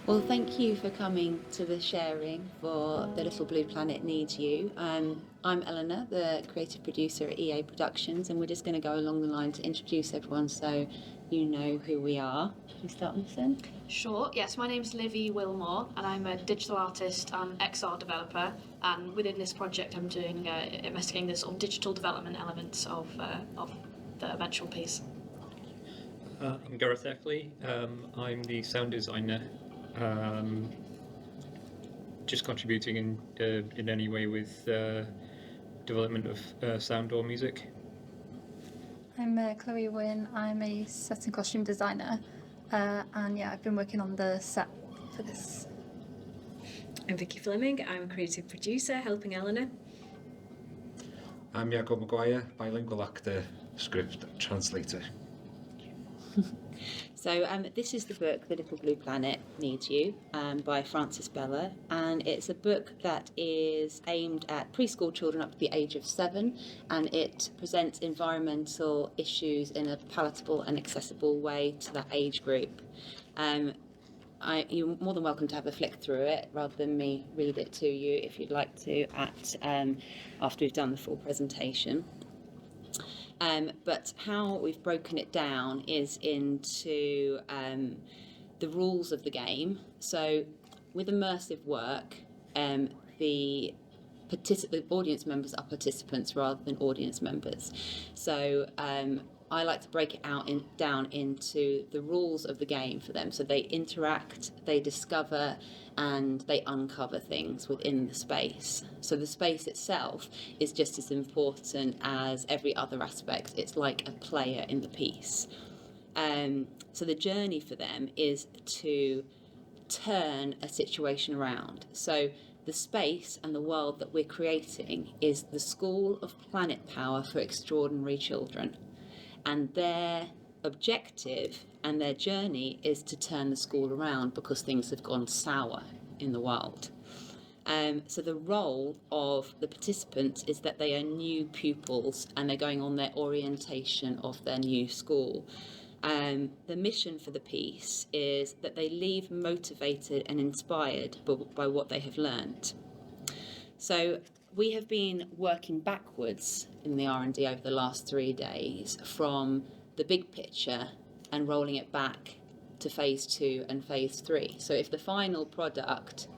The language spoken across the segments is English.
Well, thank you for coming to the sharing for The Little Blue Planet Needs You. I'm Eleanor, the creative producer at EA Productions, and we're just going to go along the line to introduce everyone so you know who we are. Should we start with this then? Sure, yes, my name's Livy Wilmore and I'm a digital artist and XR developer, and within this project I'm doing investigating the sort of digital development elements of the eventual piece. I'm Gareth Eckley. I'm the sound designer, just contributing in any way with development of sound or music. I'm Chloe Wynn. I'm a set and costume designer, and I've been working on the set for this. I'm Vicky Fleming. I'm a creative producer helping Eleanor. I'm Jacob Maguire, bilingual actor, script translator. So this is the book, The Little Blue Planet Needs You, by Frances Bella, and it's a book that is aimed at preschool children up to the age of 7, and it presents environmental issues in a palatable and accessible way to that age group. You're more than welcome to have a flick through it rather than me read it to you if you'd like to after we've done the full presentation. But how we've broken it down is into the rules of the game. So with immersive work, the audience members are participants rather than audience members. So I like to break it down into the rules of the game for them. So they interact, they discover, and they uncover things within the space. So the space itself is just as important as every other aspect. It's like a player in the piece. So the journey for them is to turn a situation around. So the space and the world that we're creating is the School of Planet Power for Extraordinary Children. And their objective and their journey is to turn the school around because things have gone sour in the world. So the role of the participants is that they are new pupils and they're going on their orientation of their new school. The mission for the piece is that they leave motivated and inspired by what they have learned. So we have been working backwards in the R&D over the last 3 days from the big picture and rolling it back to phase 2 and phase 3. So if the final product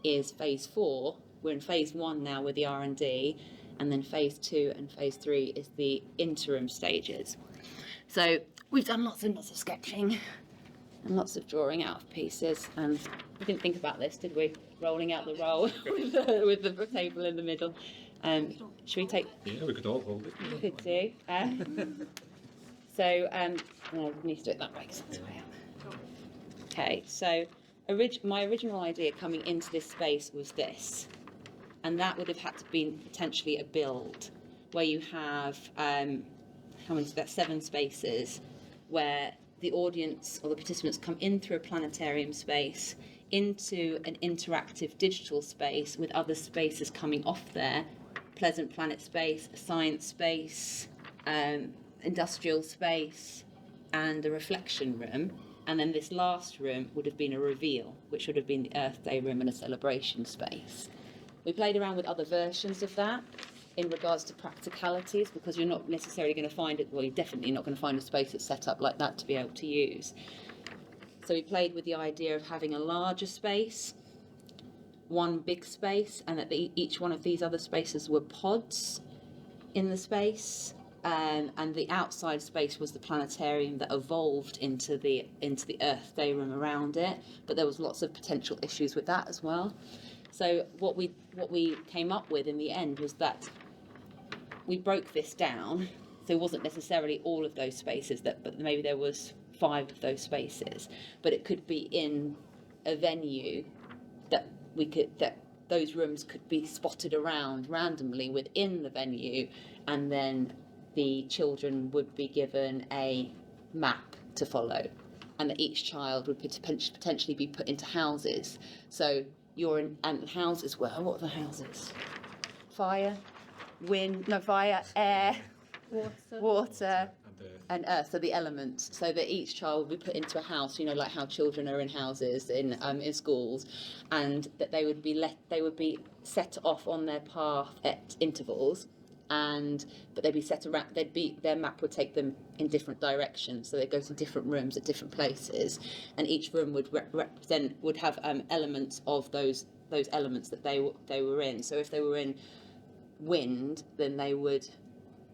is phase 4, we're in phase 1 now with the R&D, and then phase 2 and phase 3 is the interim stages. So we've done lots and lots of sketching and lots of drawing out of pieces, and we didn't think about this, did we? Rolling out the roll with the table in the middle. Should we take? Yeah, we could all hold it. We could do. So no, we need to do it that way because that's way up. Okay, so my original idea coming into this space was this, and that would have had to be potentially a build where you have how many? That's 7 spaces where the audience or the participants come in through a planetarium space into an interactive digital space with other spaces coming off there, Pleasant Planet space, science space, industrial space, and a reflection room. And then this last room would have been a reveal, which would have been the Earth Day room and a celebration space. We played around with other versions of that in regards to practicalities, because you're not necessarily going to find it, well, you're definitely not going to find a space that's set up like that to be able to use. So we played with the idea of having a larger space, one big space, and that each one of these other spaces were pods in the space, and the outside space was the planetarium that evolved into the Earth Day room around it, but there was lots of potential issues with that as well. So what we came up with in the end was that we broke this down, so it wasn't necessarily all of those spaces, but maybe there was 5 of those spaces, but it could be in a venue that those rooms could be spotted around randomly within the venue, and then the children would be given a map to follow, and that each child would potentially be put into houses. So and the houses were, what are the houses? Fire, air, water, and earth, so the elements, so that each child would be put into a house, you know, like how children are in houses in schools, and that they would be set off on their path at intervals, but they'd be set around. Their map would take them in different directions, so they go to different rooms at different places, and each room would have elements of those elements that they were in. So if they were in wind, then they would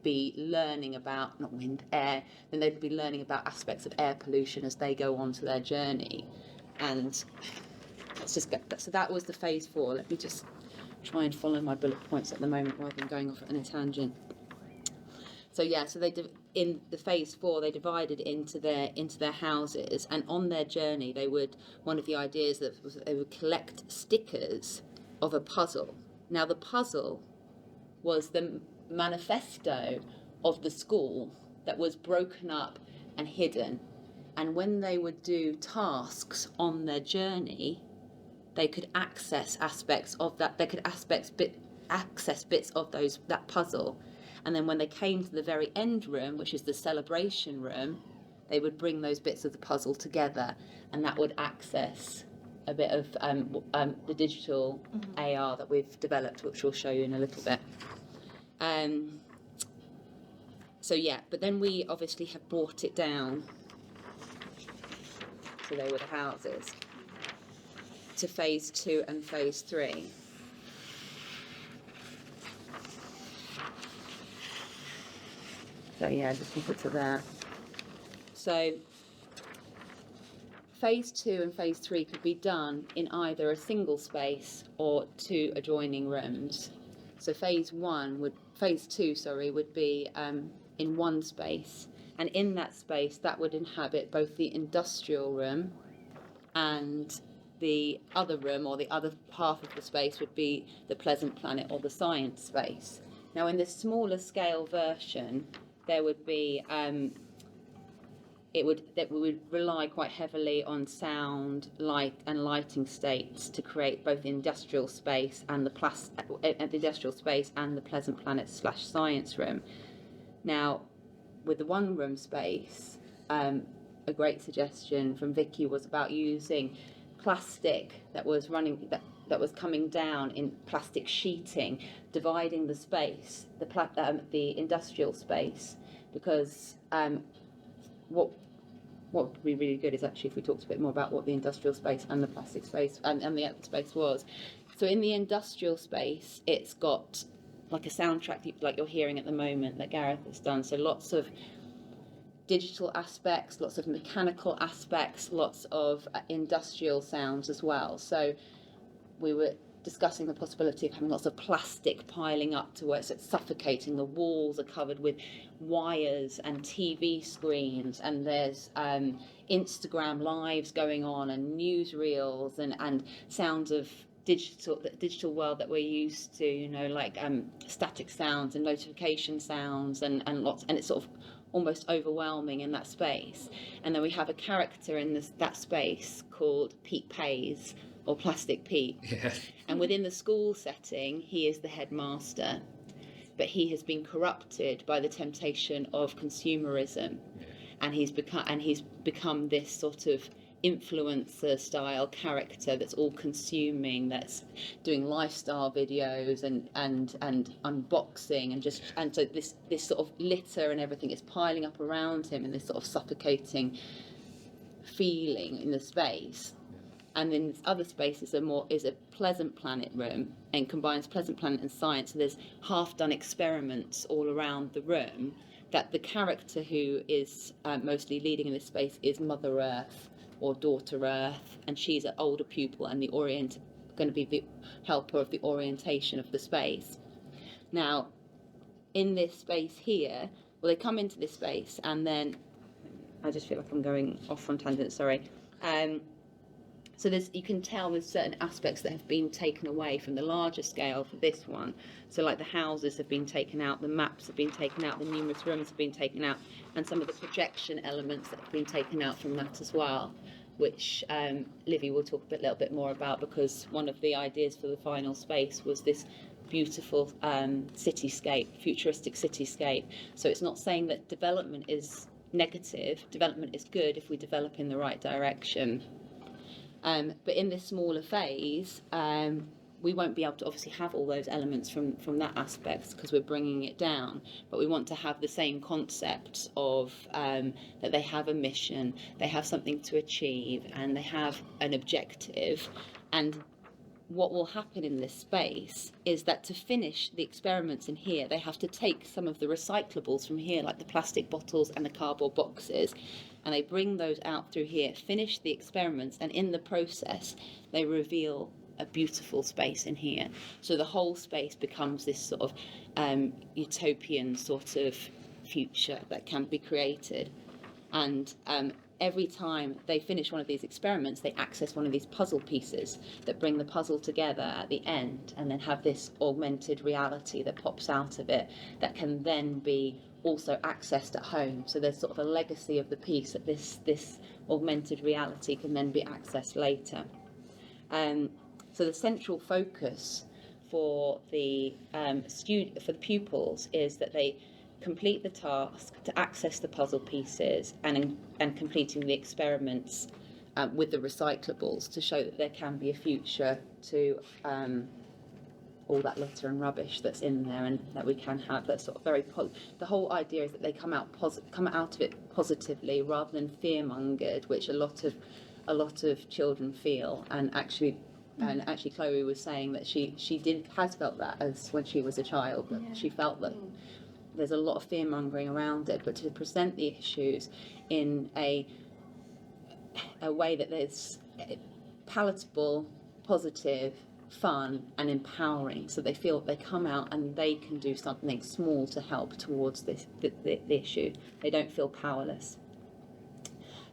be learning about air. Then they'd be learning about aspects of air pollution as they go on to their journey, and let's just get that. So that was the phase 4. Let me just try and follow my bullet points at the moment rather than going off on a tangent. So yeah, so in the phase 4 they divided into their houses, and on their journey one of the ideas was that they would collect stickers of a puzzle. Now the puzzle was the manifesto of the school that was broken up and hidden, and when they would do tasks on their journey, they could access aspects of that. They could access bits of that puzzle, and then when they came to the very end room, which is the celebration room, they would bring those bits of the puzzle together, and that would access a bit of the digital AR that we've developed, which we'll show you in a little bit. So yeah, but then we obviously have brought it down, so they were the houses, to phase 2 and phase 3. So yeah, just keep it to there. So phase 2 and phase 3 could be done in either a single space or 2 adjoining rooms. So phase 2 would be in one space, and in that space that would inhabit both the industrial room, and the other room, or the other half of the space, would be the Pleasant Planet or the science space. Now in this smaller scale version, there would be we would rely quite heavily on sound, light and lighting states to create both the industrial space and the Pleasant Planet / science room. Now, with the one room space, a great suggestion from Vicky was about using plastic that was coming down in plastic sheeting, dividing the space, the industrial space, because what would be really good is actually if we talked a bit more about what the industrial space and the plastic space and the other space was. So in the industrial space, it's got like a soundtrack like you're hearing at the moment that Gareth has done. So lots of digital aspects, lots of mechanical aspects, lots of industrial sounds as well. So we were discussing the possibility of having lots of plastic piling up to where it's suffocating. The walls are covered with wires and TV screens, and there's Instagram lives going on and newsreels and sounds of the digital world that we're used to, you know, like static sounds and notification sounds and lots, and it's sort of almost overwhelming in that space. And then we have a character in that space called Pete Pays, or Plastic Pete. Yeah. And within the school setting, he is the headmaster, but he has been corrupted by the temptation of consumerism, and he's become this sort of influencer style character that's all consuming, that's doing lifestyle videos and unboxing, and so this sort of litter and everything is piling up around him in this sort of suffocating feeling in the space. And then this other space is a Pleasant Planet room, and combines Pleasant Planet and science. So there's half-done experiments all around the room that the character who is mostly leading in this space is Mother Earth or Daughter Earth, and she's an older pupil and going to be the helper of the orientation of the space. Now, in this space here, they come into this space, and then I just feel like I'm going off on tangent. Sorry. So you can tell there's certain aspects that have been taken away from the larger scale for this one. So like the houses have been taken out, the maps have been taken out, the numerous rooms have been taken out, and some of the projection elements that have been taken out from that as well, which Livy will talk a little bit more about, because one of the ideas for the final space was this beautiful cityscape, futuristic cityscape. So it's not saying that development is negative. Development is good if we develop in the right direction. But in this smaller phase, we won't be able to obviously have all those elements from that aspect because we're bringing it down. But we want to have the same concept of that they have a mission, they have something to achieve, and they have an objective. And what will happen in this space is that to finish the experiments in here, they have to take some of the recyclables from here, like the plastic bottles and the cardboard boxes, and they bring those out through here, finish the experiments, and in the process, they reveal a beautiful space in here. So the whole space becomes this sort of utopian sort of future that can be created. And every time they finish one of these experiments, they access one of these puzzle pieces that bring the puzzle together at the end, and then have this augmented reality that pops out of it that can then be also accessed at home. So there's sort of a legacy of the piece that this augmented reality can then be accessed later. So the central focus for the pupils is that they complete the task to access the puzzle pieces and completing the experiments with the recyclables to show that there can be a future to all that litter and rubbish that's in there, and that we can have that sort of very the whole idea is that they come out of it positively rather than fear-mongered, which a lot of children feel. And actually Chloe was saying that she has felt that as when she was a child, that she felt that there's a lot of fear-mongering around it, but to present the issues in a way that is palatable, positive, fun and empowering, so they feel they come out and they can do something small to help towards the issue. They don't feel powerless.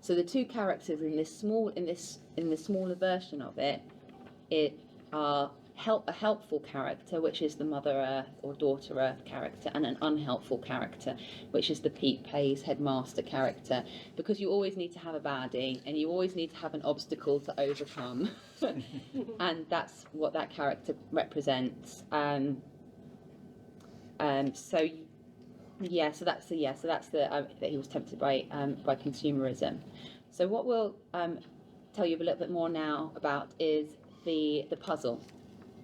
So the two characters in this smaller version of it are a helpful character, which is the Mother Earth or Daughter Earth character, and an unhelpful character, which is the Pete Pays headmaster character, because you always need to have a baddie and you always need to have an obstacle to overcome. And that's what that character represents. So that's that he was tempted by consumerism. So what we'll tell you a little bit more now about is the puzzle.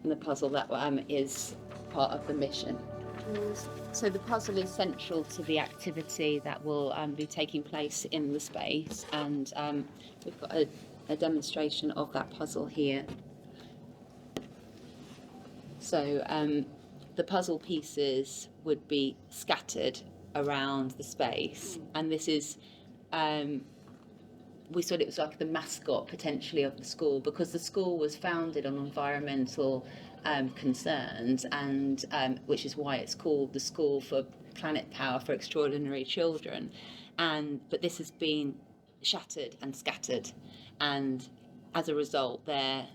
And the puzzle that is part of the mission. So the puzzle is central to the activity that will be taking place in the space, and we've got a demonstration of that puzzle here. So the puzzle pieces would be scattered around the space, and this is we thought it was like the mascot potentially of the school, because the school was founded on environmental concerns, and which is why it's called the School for Planet Power for Extraordinary Children. But this has been shattered and scattered, and as a result, their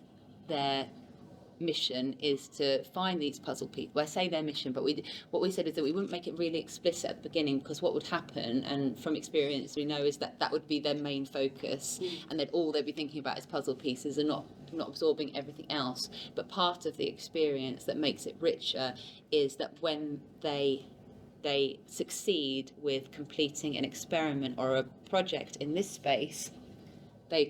mission is to find these puzzle pieces. Well, I say their mission, but what we said is that we wouldn't make it really explicit at the beginning, because what would happen, and from experience we know, is that would be their main focus, and that all they'd be thinking about is puzzle pieces and not absorbing everything else. But part of the experience that makes it richer is that when they succeed with completing an experiment or a project in this space, their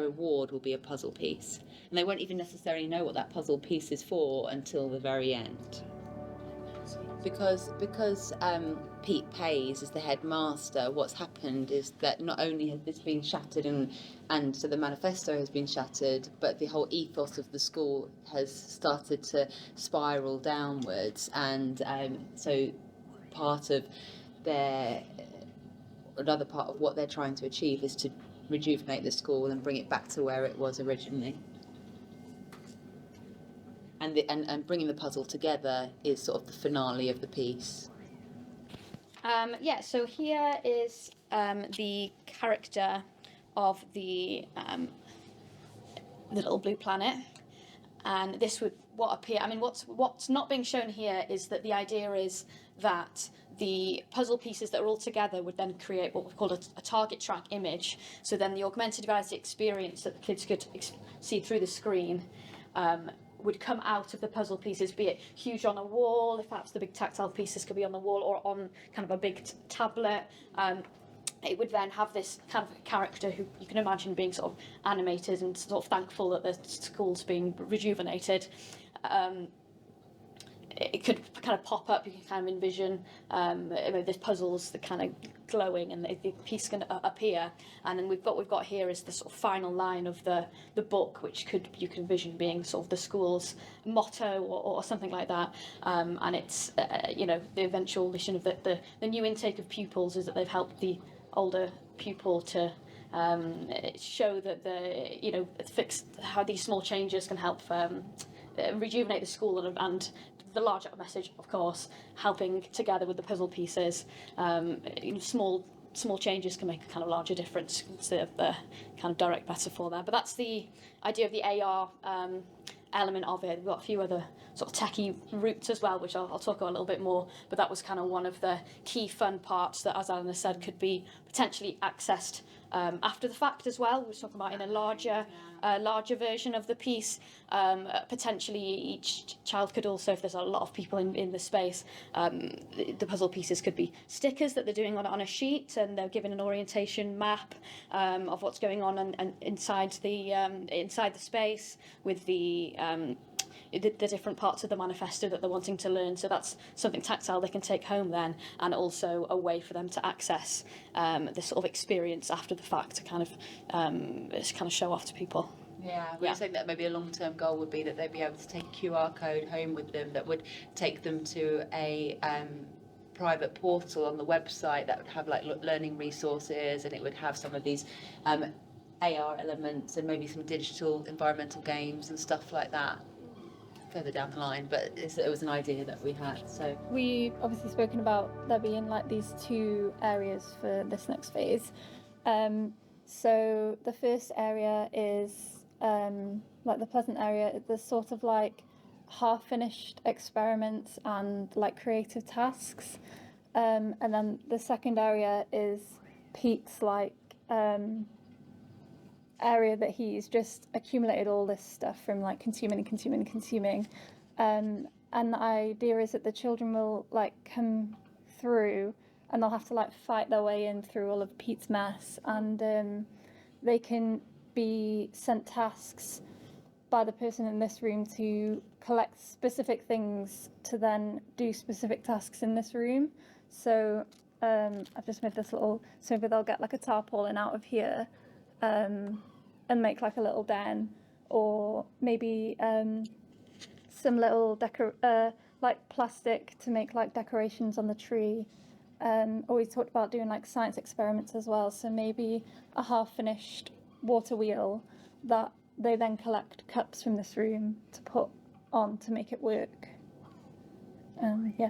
reward will be a puzzle piece, and they won't even necessarily know what that puzzle piece is for until the very end. Because Pete Pays is the headmaster, what's happened is that not only has this been shattered and so the manifesto has been shattered, but the whole ethos of the school has started to spiral downwards, and so another part of what they're trying to achieve is to rejuvenate the school and bring it back to where it was originally. And bringing the puzzle together is sort of the finale of the piece. So here is the character of the little blue planet, and this would what's not being shown here is that the idea is that the puzzle pieces that are all together would then create what we've called a target track image. So then the augmented reality experience that the kids could see through the screen would come out of the puzzle pieces, be it huge on a wall, if perhaps the big tactile pieces could be on the wall, or on kind of a big tablet. it would then have this kind of character who you can imagine being sort of animated and sort of thankful that the school's being rejuvenated. It could kind of pop up. You can kind of envision there's puzzles that kind of glowing, and the piece can appear. And then we've got here is the sort of final line of the book, which you can envision being sort of the school's motto or something like that. And it's the eventual mission of the new intake of pupils is that they've helped the older pupil to show that fix how these small changes can help rejuvenate the school and the larger message, of course, helping together with the puzzle pieces. Small changes can make a kind of larger difference instead of the kind of direct metaphor there. But that's the idea of the AR element of it. We've got a few other sort of techie routes as well, which I'll talk about a little bit more. But that was kind of one of the key fun parts that, as Eleanor said, could be potentially accessed after the fact as well. We were talking about in a larger version of the piece. Potentially each child could also, if there's a lot of people in the space, the puzzle pieces could be stickers that they're doing on a sheet, and they're given an orientation map of what's going on and inside the space with the different parts of the manifesto that they're wanting to learn. So that's something tactile they can take home then, and also a way for them to access this sort of experience after the fact to kind of show off to people. Yeah, we were saying that maybe a long-term goal would be that they'd be able to take a QR code home with them that would take them to a private portal on the website that would have like learning resources, and it would have some of these AR elements and maybe some digital environmental games and stuff like that further down the line. But it was an idea that we had. So We obviously spoken about there being like these two areas for this next phase. So the first area is like the pleasant area. There's sort of like half-finished experiments and like creative tasks. And then the second area is Pete's like area that he's just accumulated all this stuff from like consuming. And the idea is that the children will like come through and they'll have to like fight their way in through all of Pete's mess, and they can be sent tasks by the person in this room to collect specific things to then do specific tasks in this room. So I've just made this little, so maybe they'll get like a tarpaulin out of here and make like a little den, or maybe some little like plastic to make like decorations on the tree. Or we talked about doing like science experiments as well, so maybe a half-finished water wheel that they then collect cups from this room to put on to make it work. Yeah.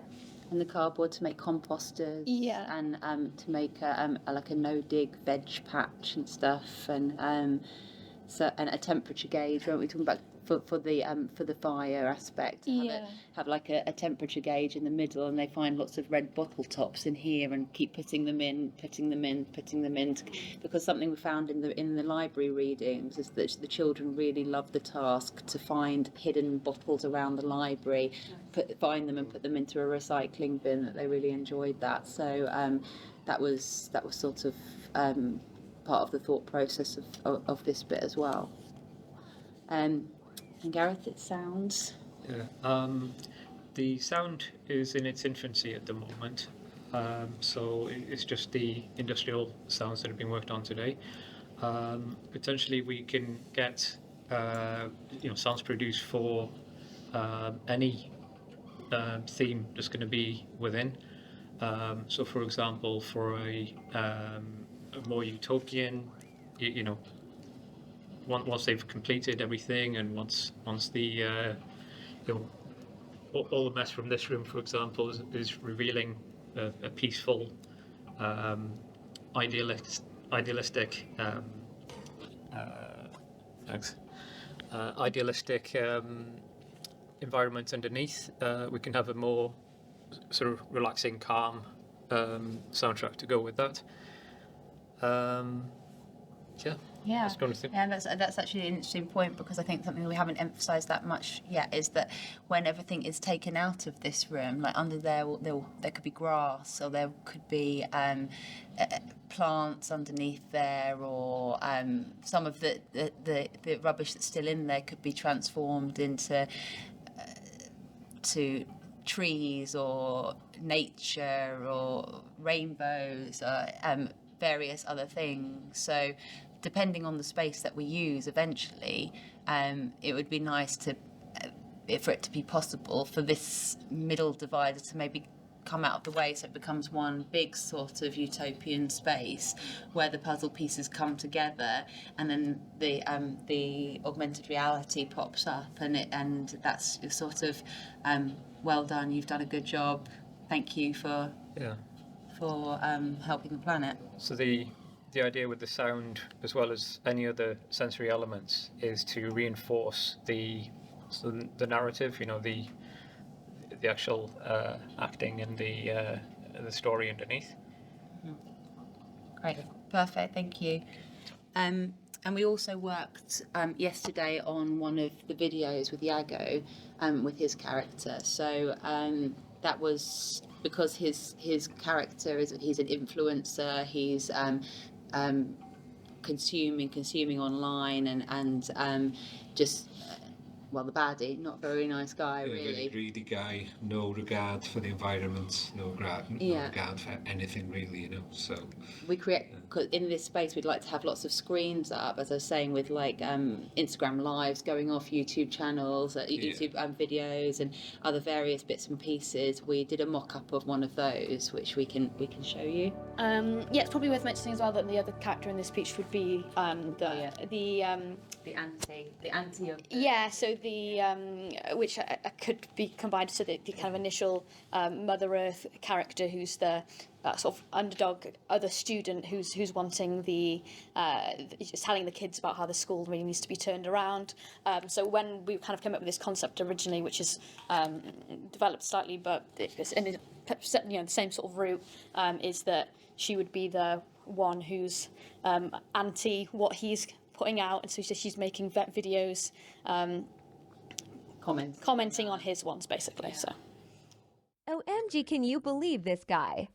And the cardboard to make composters. Yeah. And to make like a no-dig veg patch and stuff, and so and a temperature gauge. Weren't we talking about for the fire aspect? Have like a temperature gauge in the middle, and they find lots of red bottle tops in here and keep putting them in, because something we found in the library readings is that the children really love the task to find hidden bottles around the library, find them and put them into a recycling bin. That they really enjoyed that. So that was sort of part of the thought process of this bit as well. And Gareth, it sounds. Yeah. The sound is in its infancy at the moment, so it's just the industrial sounds that have been worked on today. Potentially, we can get sounds produced for any theme that's going to be within. So, for example, for a more utopian, once they've completed everything, and once the all the mess from this room, for example, is revealing a peaceful, idealistic environment underneath, we can have a more sort of relaxing, calm soundtrack to go with that. Yeah. Yeah, That's going to think. yeah, that's actually an interesting point, because I think something we haven't emphasised that much yet is that when everything is taken out of this room, like under there could be grass, or there could be plants underneath there, or some of the rubbish that's still in there could be transformed into to trees or nature or rainbows or various other things. So depending on the space that we use eventually, it would be nice to for it to be possible for this middle divider to maybe come out of the way, so it becomes one big sort of utopian space where the puzzle pieces come together, and then the augmented reality pops up, and that's sort of well done, you've done a good job, thank you for helping the planet. So the idea with the sound, as well as any other sensory elements, is to reinforce the narrative. You know, the actual acting and the story underneath. Great, perfect, thank you. And we also worked yesterday on one of the videos with Iago, with his character. So that was because his character he's an influencer. He's consuming online and just. Well, the baddie, not a very nice guy, Yeah, really. very greedy guy, no regard for the environment, no regard for anything really, you know. So We create, cause in this space we'd like to have lots of screens up, as I was saying, with like Instagram lives going off, YouTube channels, YouTube videos and other various bits and pieces. We did a mock-up of one of those, which we can show you. Yeah, it's probably worth mentioning as well that the other character in this speech would be the anti of so the which could be combined to the kind of initial Mother Earth character, who's the sort of underdog other student who's wanting just telling the kids about how the school really needs to be turned around. So when we kind of came up with this concept originally, which is developed slightly, but it's in the same sort of route, is that she would be the one who's anti what he's putting out, and so she's making videos commenting on his ones, basically. So OMG, can you believe this guy?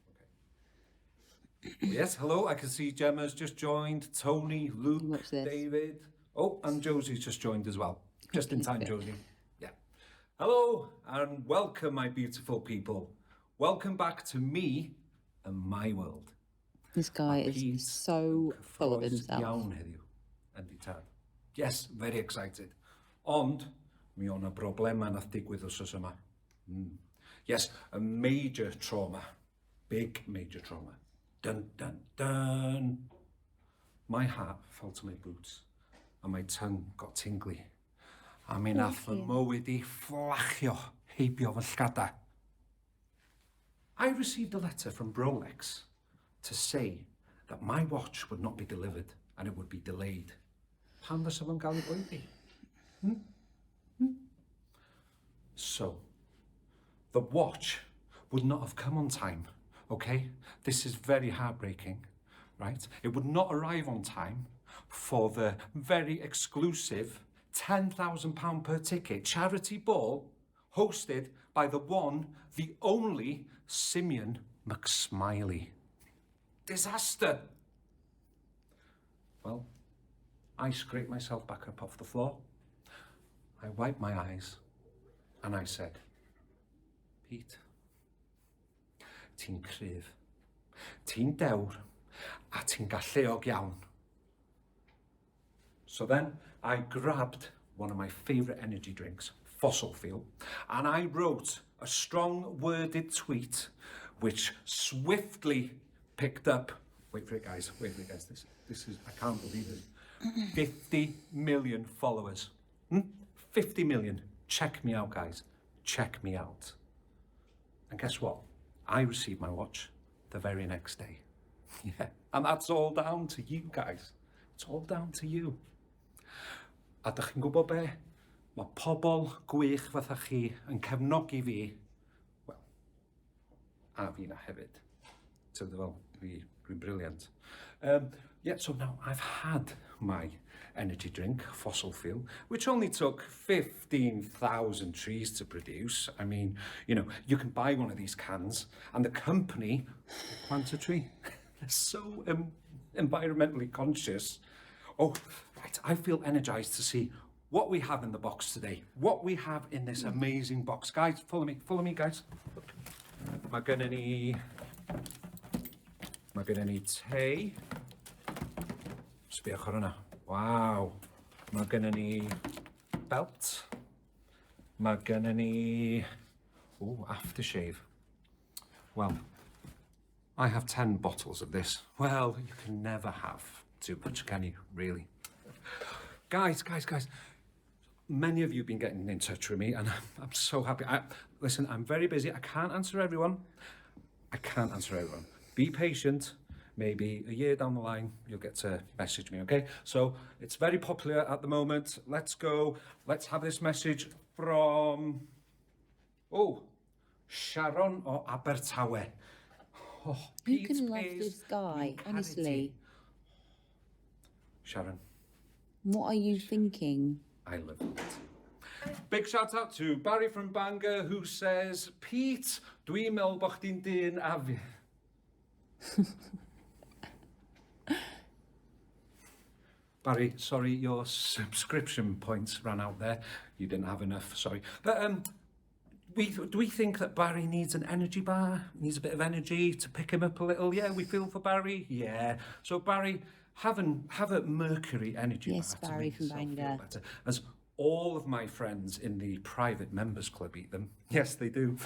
Yes, hello, I can see Gemma's just joined, Tony, Luke, David. Oh, and Josie's just joined as well. Just in time, Josie. Yeah. Hello, and welcome, my beautiful people. Welcome back to me and my world. This guy is so full of himself. Iawn heddiw, yndi tad. Yes, very excited. Ond, mi o'na broblema nath digwydd wsos yma. Yes, a major trauma. Big major trauma. Dun, dun, dun. My heart fell to my boots, and my tongue got tingly. A mi nath fy mywyd I fflachio heibio fy llgada. I received a letter from Rolex to say that my watch would not be delivered and it would be delayed. Pam fysa fo'n gael ei bwydi? So, the watch would not have come on time, okay? This is very heartbreaking, right? It would not arrive on time for the very exclusive £10,000 per ticket charity ball hosted by the one, the only Simeon McSmiley. Disaster! Well, I scraped myself back up off the floor. I wiped my eyes and I said, Pete, ti'n cryf, ti'n dewr, a ti'n galleog iawn. So then I grabbed one of my favourite energy drinks, Fossil Fuel, and I wrote a strong worded tweet which swiftly picked up, wait for it guys, this is, I can't believe it, 50 million followers. 50 million. Check me out, guys. Check me out. And guess what? I received my watch the very next day. Yeah, and that's all down to you guys. It's all down to you. A dach chi'n gwybod be? Mae pobl gwych fatha chi yn cefnogi fi, wel, a fi na hefyd. Ti'n fel, dwi'n briliant. Yeah, so now I've had my energy drink, fossil fuel, which only took 15,000 trees to produce. I mean, you know, you can buy one of these cans and the company will plant a tree. They're so environmentally conscious. Oh, right, I feel energized to see what we have in the box today. What we have in this amazing box. Guys, follow me, guys. Mae gynnon ni te. Sbïwch ar hwnna. Wow. Mae gynnon ni belt. Mae gynnon ni... Ooh, aftershave. Well, I have 10 bottles of this. Well, you can never have too much, can you, really? Guys. Many of you have been getting in touch with me, and I'm so happy. Listen, I'm very busy. I can't answer everyone. Be patient. Maybe a year down the line, you'll get to message me, okay? So it's very popular at the moment. Let's go. Let's have this message from... Oh, Sharon o Abertawe. Oh, Who Pete can love pays this guy, brutality. honestly? Sharon, What are you thinking? I love it. Big shout out to Barry from Bangor who says, Pete, dwi'n meddwl bo chdi'n dyn a fi. Barry, sorry, your subscription points ran out there. You didn't have enough, sorry. But do we think that Barry needs an energy bar? Needs a bit of energy to pick him up a little? Yeah, we feel for Barry. Yeah. So Barry, have a Mercury energy bar. Yes, to Barry make from yourself feel Bangor. better. As all of my friends in the private members club eat them. Yes, they do.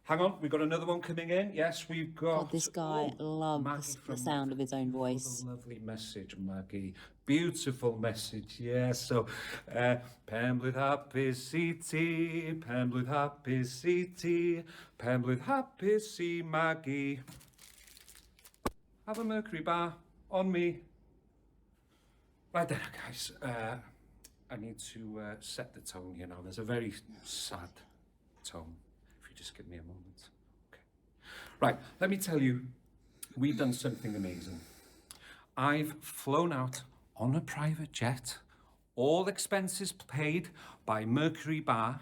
Hang on, we've got another one coming in. Yes, we've got... God, this guy loves Maggie the from sound of his own voice. What a lovely message, Maggie. Beautiful message, yes. So, Penblwydd hapus I ti, Penblwydd hapus I ti, Penblwydd hapus I Maggie. Have a Mercury bar on me. Right then, guys. I need to set the tone, you know. There's a very sad tone. If you just give me a moment. Okay. Right, let me tell you, we've done something amazing. I've flown out on a private jet, all expenses paid by Mercury Bar,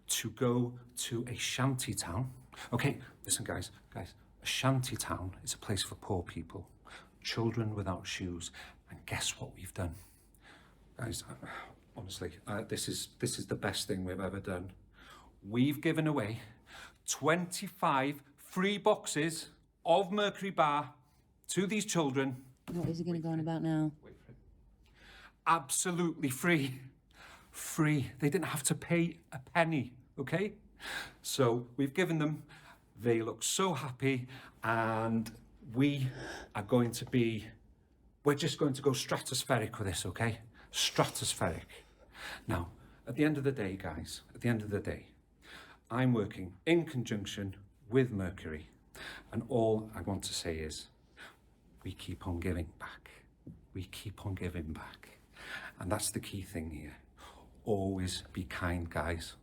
to go to a shanty town. Okay, listen guys, a shanty town is a place for poor people, children without shoes. And guess what we've done? Guys, honestly, this is the best thing we've ever done. We've given away 25 free boxes of Mercury Bar to these children. What is he going to go on about now? Wait for it. Absolutely free. Free. They didn't have to pay a penny, okay? So we've given them. They look so happy, and we're just going to go stratospheric with this, okay? Stratospheric. Now, at the end of the day, guys, I'm working in conjunction with Mercury, and all I want to say is we keep on giving back. We keep on giving back. And that's the key thing here. Always be kind, guys.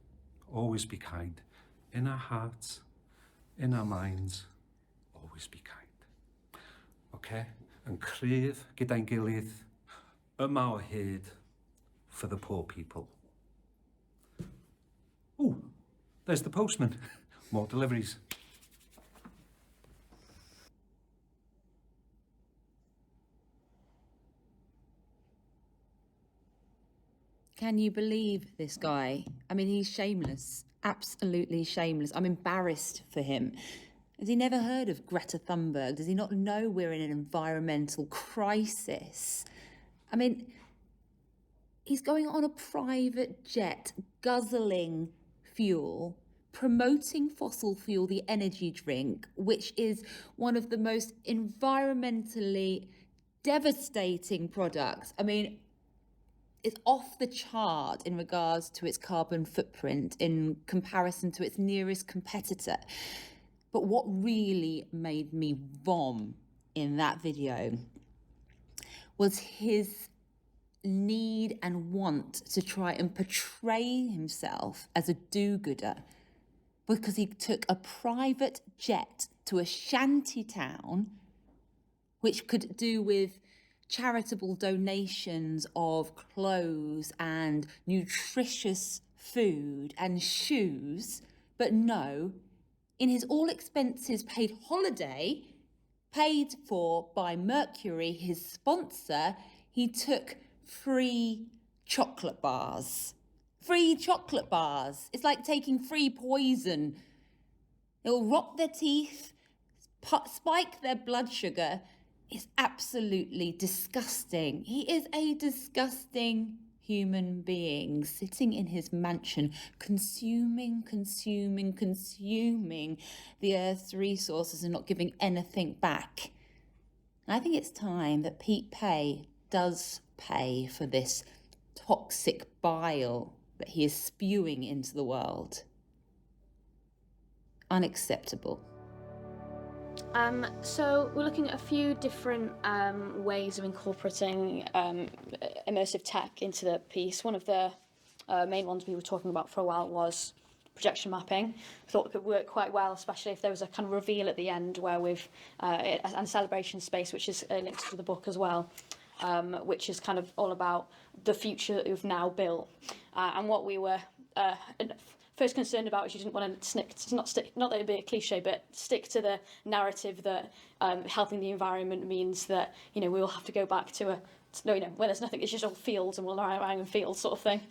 Always be kind. In our hearts, in our minds, always be kind. Okay? And cryf gyda'n gilydd, yma o hyd for the poor people. Ooh, there's the postman. More deliveries. Can you believe this guy? I mean, he's shameless, absolutely shameless. I'm embarrassed for him. Has he never heard of Greta Thunberg? Does he not know we're in an environmental crisis? I mean, he's going on a private jet, guzzling fuel, promoting fossil fuel, the energy drink, which is one of the most environmentally devastating products. I mean, it's off the chart in regards to its carbon footprint in comparison to its nearest competitor. But what really made me vom in that video was his need and want to try and portray himself as a do-gooder, because he took a private jet to a shanty town which could do with charitable donations of clothes and nutritious food and shoes, but no, in his all expenses paid holiday, paid for by Mercury, his sponsor, he took free chocolate bars. Free chocolate bars. It's like taking free poison. It'll rot their teeth, spike their blood sugar. It's absolutely disgusting. He is a disgusting human being sitting in his mansion, consuming the Earth's resources and not giving anything back. And I think it's time that Pete Pay does pay for this toxic bile that he is spewing into the world. Unacceptable. So we're looking at a few different ways of incorporating immersive tech into the piece. One of the main ones we were talking about for a while was projection mapping. I thought it could work quite well, especially if there was a kind of reveal at the end where we've and celebration space, which is linked to the book as well, which is kind of all about the future that we've now built. And what we were first concerned about is you didn't want to not that it'd be a cliche, but stick to the narrative that helping the environment means that, you know, we will have to go back to where there's nothing, it's just all fields and we'll lie around in fields sort of thing.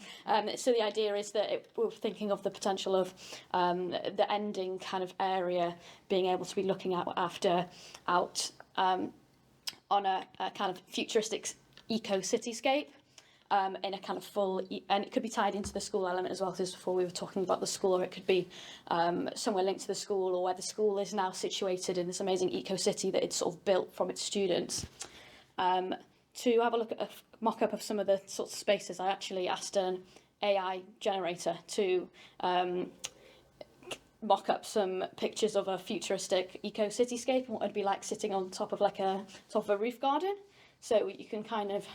So the idea is that we're thinking of the potential of the ending kind of area being able to be looking out on a kind of futuristic eco-cityscape. In a kind of full, and it could be tied into the school element as well, because before we were talking about the school, or it could be somewhere linked to the school, or where the school is now situated in this amazing eco-city that it's sort of built from its students. To have a look at a mock-up of some of the sorts of spaces, I actually asked an AI generator to mock up some pictures of a futuristic eco-cityscape and what it'd be like sitting on top of a roof garden. So you can kind of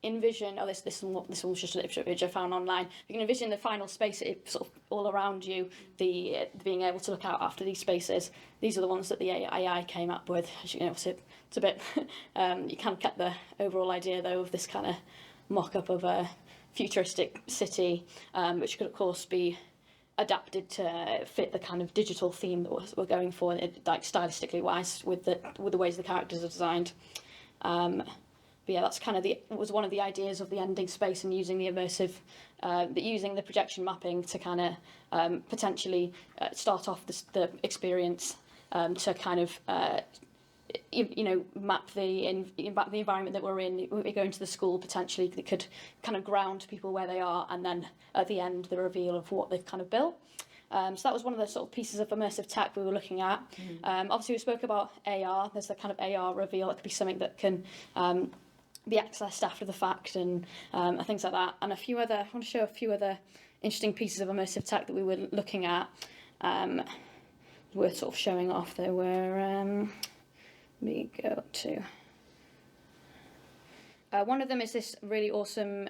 envision, this was just an image I found online. You can envision the final space, sort of all around you, being able to look out after these spaces. These are the ones that the AI came up with. As you know, it's a bit. You kind of get the overall idea though of this kind of mock-up of a futuristic city, which could of course be adapted to fit the kind of digital theme that we're going for, like stylistically wise, with the ways the characters are designed. But yeah, that's kind of was one of the ideas of the ending space, and using the immersive, using the projection mapping to kind of potentially start off the experience to kind of map the environment that we're in. We go into the school, potentially that could kind of ground people where they are, and then at the end the reveal of what they've kind of built. So that was one of the sort of pieces of immersive tech we were looking at. Obviously we spoke about AR. There's the kind of AR reveal. It could be something that can be accessed after the fact, and things like that. And I want to show a few other interesting pieces of immersive tech that we were looking at. We're sort of showing off. There were, let me go to. One of them is this really awesome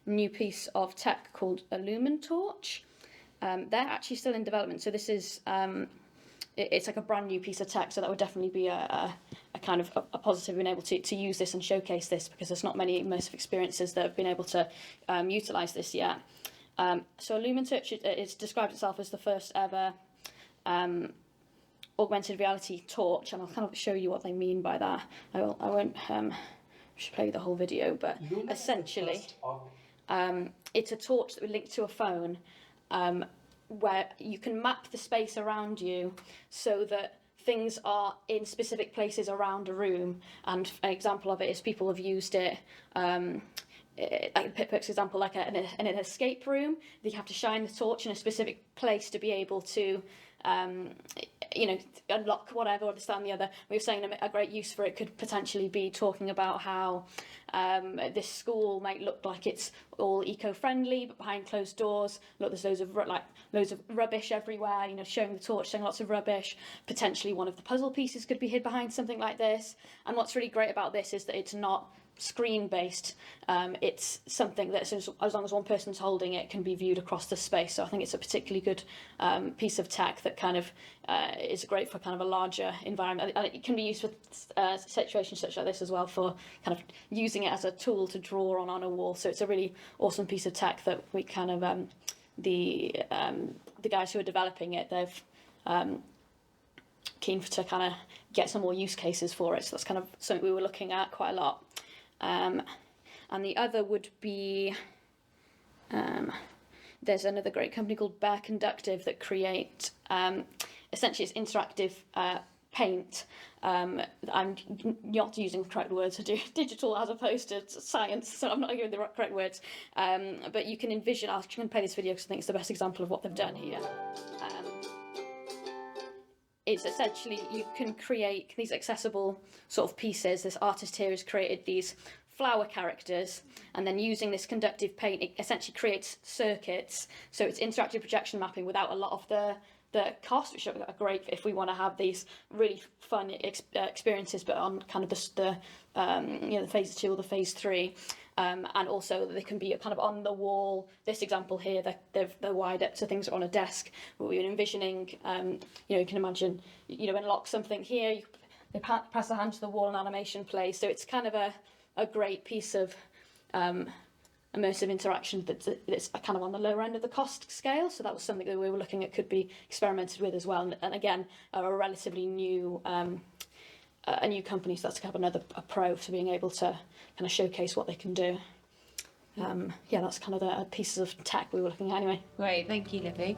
new piece of tech called Illumintorch. They're actually still in development, so this is it's like a brand new piece of tech, so that would definitely be a kind of a positive, being able to use this and showcase this, because there's not many immersive experiences that have been able to utilise this yet. So Illumintorch, it's described itself as the first ever augmented reality torch, and I'll kind of show you what they mean by that. I won't should play the whole video, but essentially it's a torch that we link to a phone, where you can map the space around you so that things are in specific places around a room. And an example of it is people have used it, like Pip's example, like in an escape room. They have to shine the torch in a specific place to be able to unlock whatever, or this, that and the other. We were saying a great use for it could potentially be talking about how this school might look like it's all eco-friendly, but behind closed doors, look, there's loads of rubbish everywhere, showing the torch, showing lots of rubbish. Potentially one of the puzzle pieces could be hid behind something like this. And what's really great about this is that it's not screen based. It's something that as long as one person's holding it, can be viewed across the space. So I think it's a particularly good piece of tech that kind of is great for kind of a larger environment, and it can be used for situations such like this as well, for kind of using it as a tool to draw on a wall. So it's a really awesome piece of tech that we kind of the guys who are developing it, they've keen to kind of get some more use cases for it. So that's kind of something we were looking at quite a lot. And the other would be, there's another great company called Bear Conductive that create, essentially it's interactive paint. I'm not using the correct words to do digital as opposed to science, so I'm not giving the correct words. But you can envision, I'm going to play this video because I think it's the best example of what they've done here. It's essentially, you can create these accessible sort of pieces. This artist here has created these flower characters, and then using this conductive paint, it essentially creates circuits. So it's interactive projection mapping without a lot of the cost, which are great if we want to have these really fun experiences, but on kind of the phase 2 or the phase 3. And also they can be kind of on the wall. This example here, they're wide up, so things are on a desk. What we were envisioning, you can imagine, unlock something here, they pass the hand to the wall and animation plays. So it's kind of a great piece of immersive interaction that's kind of on the lower end of the cost scale. So that was something that we were looking at could be experimented with as well. And again, a relatively new a new company, so that's kind of another pro to being able to kind of showcase what they can do. That's kind of the pieces of tech we were looking at anyway. Great, thank you, Livy.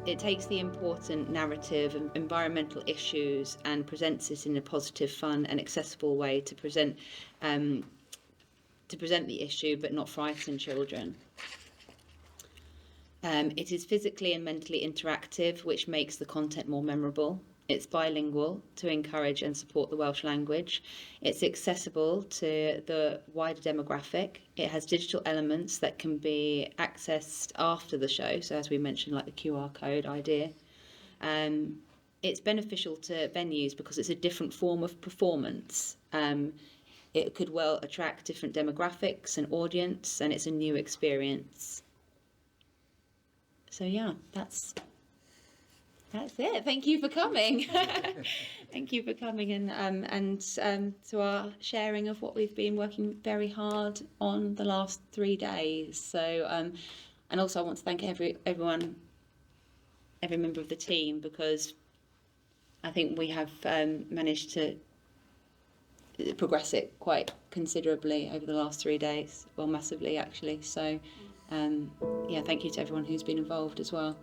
It takes the important narrative and environmental issues and presents it in a positive, fun and accessible way to present the issue, but not frighten children. It is physically and mentally interactive, which makes the content more memorable. It's bilingual to encourage and support the Welsh language. It's accessible to the wider demographic. It has digital elements that can be accessed after the show. So as we mentioned, like the QR code idea. It's beneficial to venues because it's a different form of performance. It could well attract different demographics and audience, and it's a new experience. So yeah, that's it. Thank you for coming. Thank you for coming and to our sharing of what we've been working very hard on the last 3 days. So and also I want to thank every member of the team, because I think we have managed to progress it quite considerably over the last 3 days. Well, massively actually. So thank you to everyone who's been involved as well.